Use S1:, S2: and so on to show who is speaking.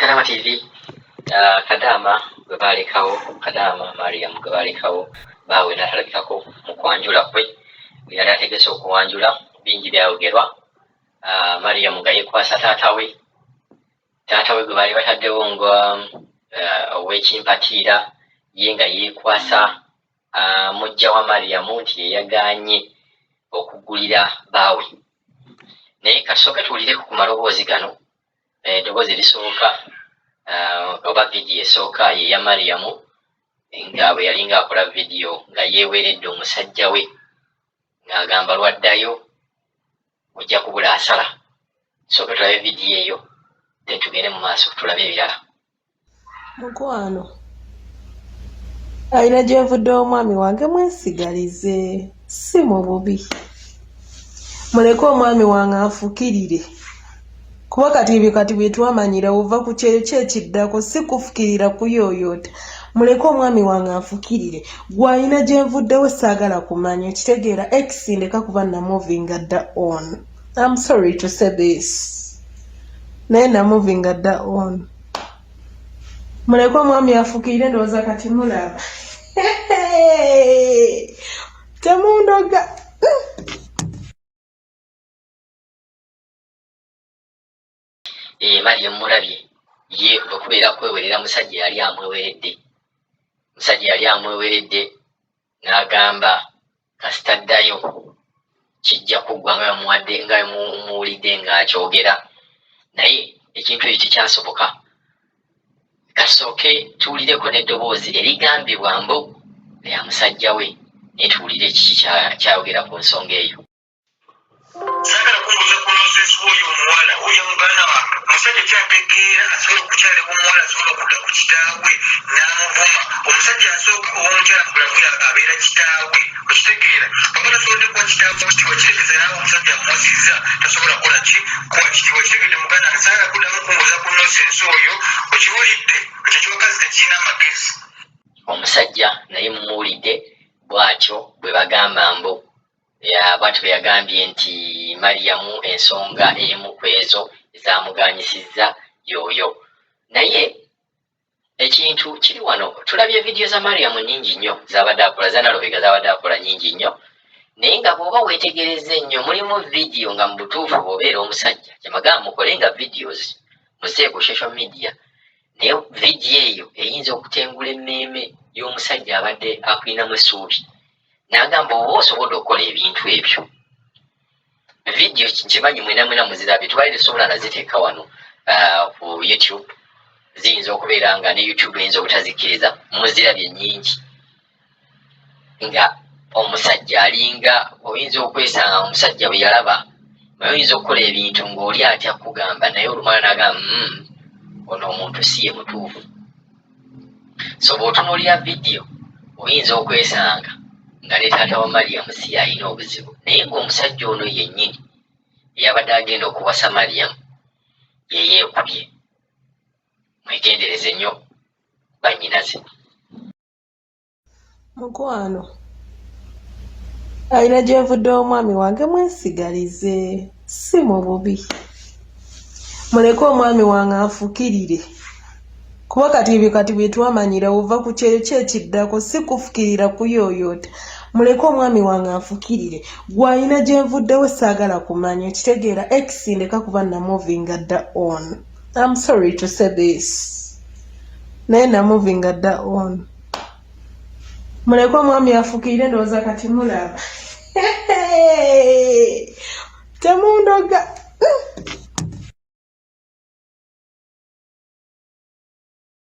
S1: Kadama TV Kadama gwe balekawo Kadama Mariam gwe balekawo bawe natalabikako mu kwanjula kwe yali ategese okuwanjula bingi byayogerwa. Mariam nga yekwasa taatawe gwe bali bataddewo nga ow'ekimpatiira ye nga yekwasa mujja wa Mariam nti yeyaganye okugulira bawe. Naye kasooka tuwulire ku maloboozi gano. Eddoboozi lisooka oba vidiyo esooka ye ya Mariam nga bwe yali ng'akola vidiyo nga yeeweredde omusajja we ng'agamba lwaddayo ojja kubula asala. Sooka tulabe vidiyo eyo then tugende mu maaso tulabe ebirala.
S2: Mukwano alina gye nvudde omwami wange mwesigalize si mu bubi. Muleke omwami wange afukirire kuba kati bye twamanyira ova ku kyeyo ekiddako si kufukirira kuyoyoota. Muleke omwami wange afukirire gw'alina gye nvuddewo saagala kumanya ekitegeera X ndeka kuba namuvinga dda on. I'm sorry to say this. Naye namuvinga dda on. Muleke omwami afukirire ndowooza kati mulaba. Temundoga.
S1: Mariam mulabye ye okubeera kwewerera musajja yali amweweredde n'agamba kasitaddayo kijja kuggwa nga muwulidde ng'akyogera. Naye ekintu ekyo tekyasoboka. Kasooke tuwulireko n'eddoboozi erigambibwa mbu lya musajja we naye tuwulire kiki kyayogera ku nsonga eyo.
S3: Sagala kumbuza ku nonsense oyo omuwala oyo muganda wa omusajja kyategeera asobola okukyalibwa omuwala asobola okudda ku kitaawe n'amuvuma. Omusajja asooka ow'omukyala mulamu abeera kitaawe okitegeera oba tasobodde kuwa kitaawe ekitiibwa kirekeza naawe omusajja amuwasizza tasobola kukola ki kuwa kitiibwa kitegeedde muganda wange. Sagala kuddamu kumbuza ku nonsense oyo okiwulidde ekyo kiwakazi tekirina amagezi.
S1: Omusajja naye mumuwulidde bw'atyo bwe bagamba mbu bw'atyo bwe yagambye nti Mariam ensonga emu ku ezo ezamuganyisizza y'oyo. Naye ekintu kiri wano, tulabye vidiyo za Mariam nnyingi nnyo z'abadde akola, zanalobega z'abadde akola nnyingi nnyo, naye nga bw'oba weetegereza ennyo mulimu vidiyo nga mu butuufu bw'obeera omusajja kyamagamba mukolenga videos muze ku social media, naye vidiyo eyo eyinza okutengula emmeeme y'omusajja abadde akulinamu essuubi n'agamba oba osobodde okukola ebintu ebyo. Vidiyo kimanyi mwena muzirabye, tubalire sobola naziteeka wano ku YouTube. Ziyinza okubeera nga ne YouTube eyinza obutazikkiriza, muzirabye nnyingi nga omusajja alinga oyinza okwesanga omusajja bwe yalaba oyinza okukola ebintu ng'oli atya kugamba naye olumala n'agamba ono omuntu si ye mutuufu. So bw'otunuulira vidiyo oyinza okwesanga nga ne taata wa Mariam si alina obuzibu, naye ng'omusajja ono yennyini eyabadde agenda okuwasa Mariam ye yeekubye. Mwegendereze nnyo bannyinaze.
S2: Mukwano alina gye nvudde omwami wange mwesigalize si mu bubi. Muleke omwami wange afukirire kuba kati bye twamanyira ova ku kyeyo ekiddako si kufukirira kuyoyoota. Muleke omwami wange afukirire gw'alina gye nvuddewo saagala kumanya ekitegeera X ndeka kuba namuvinga dda on. I'm sorry to say this. Naye namuvinga dda on. Muleke omwami afukirire ndowooza kati mulaba. Temundoga.